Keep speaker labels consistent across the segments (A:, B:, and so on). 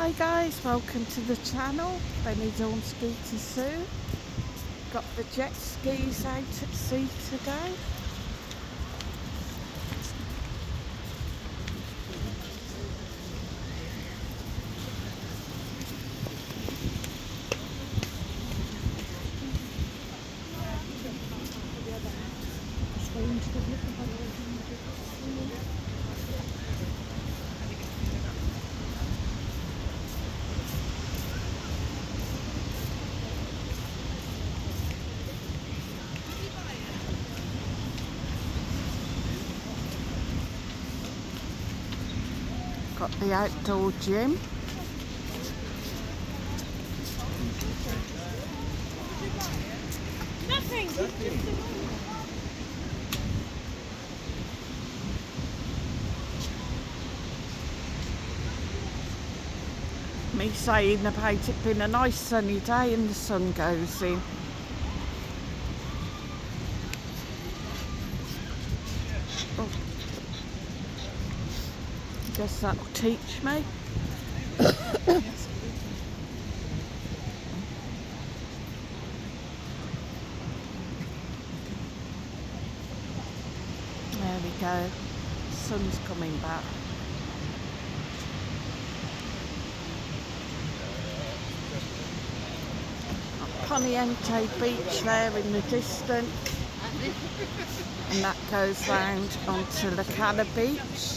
A: Hi guys, welcome to the channel, BENIDORM Ski to Sue. Got the jet skis out at sea today. Got the outdoor gym.
B: Nothing.
A: Me saying about it being a nice sunny day and the sun goes in. Oh. Guess that'll teach me. There we go. Sun's coming back. Poniente Beach there in the distance, and that goes round onto La Cala Beach.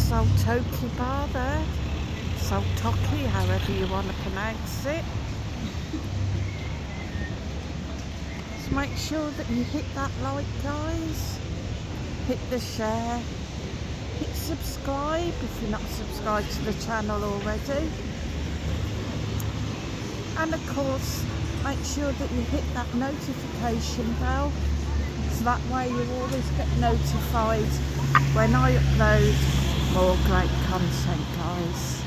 A: Saltoki bar there, Saltoki, however you want to pronounce it. So make sure that you hit that like, guys, hit the share, hit subscribe if you're not subscribed to the channel already, and of course make sure that you hit that notification bell, so that way you always get notified when I upload more great content, guys.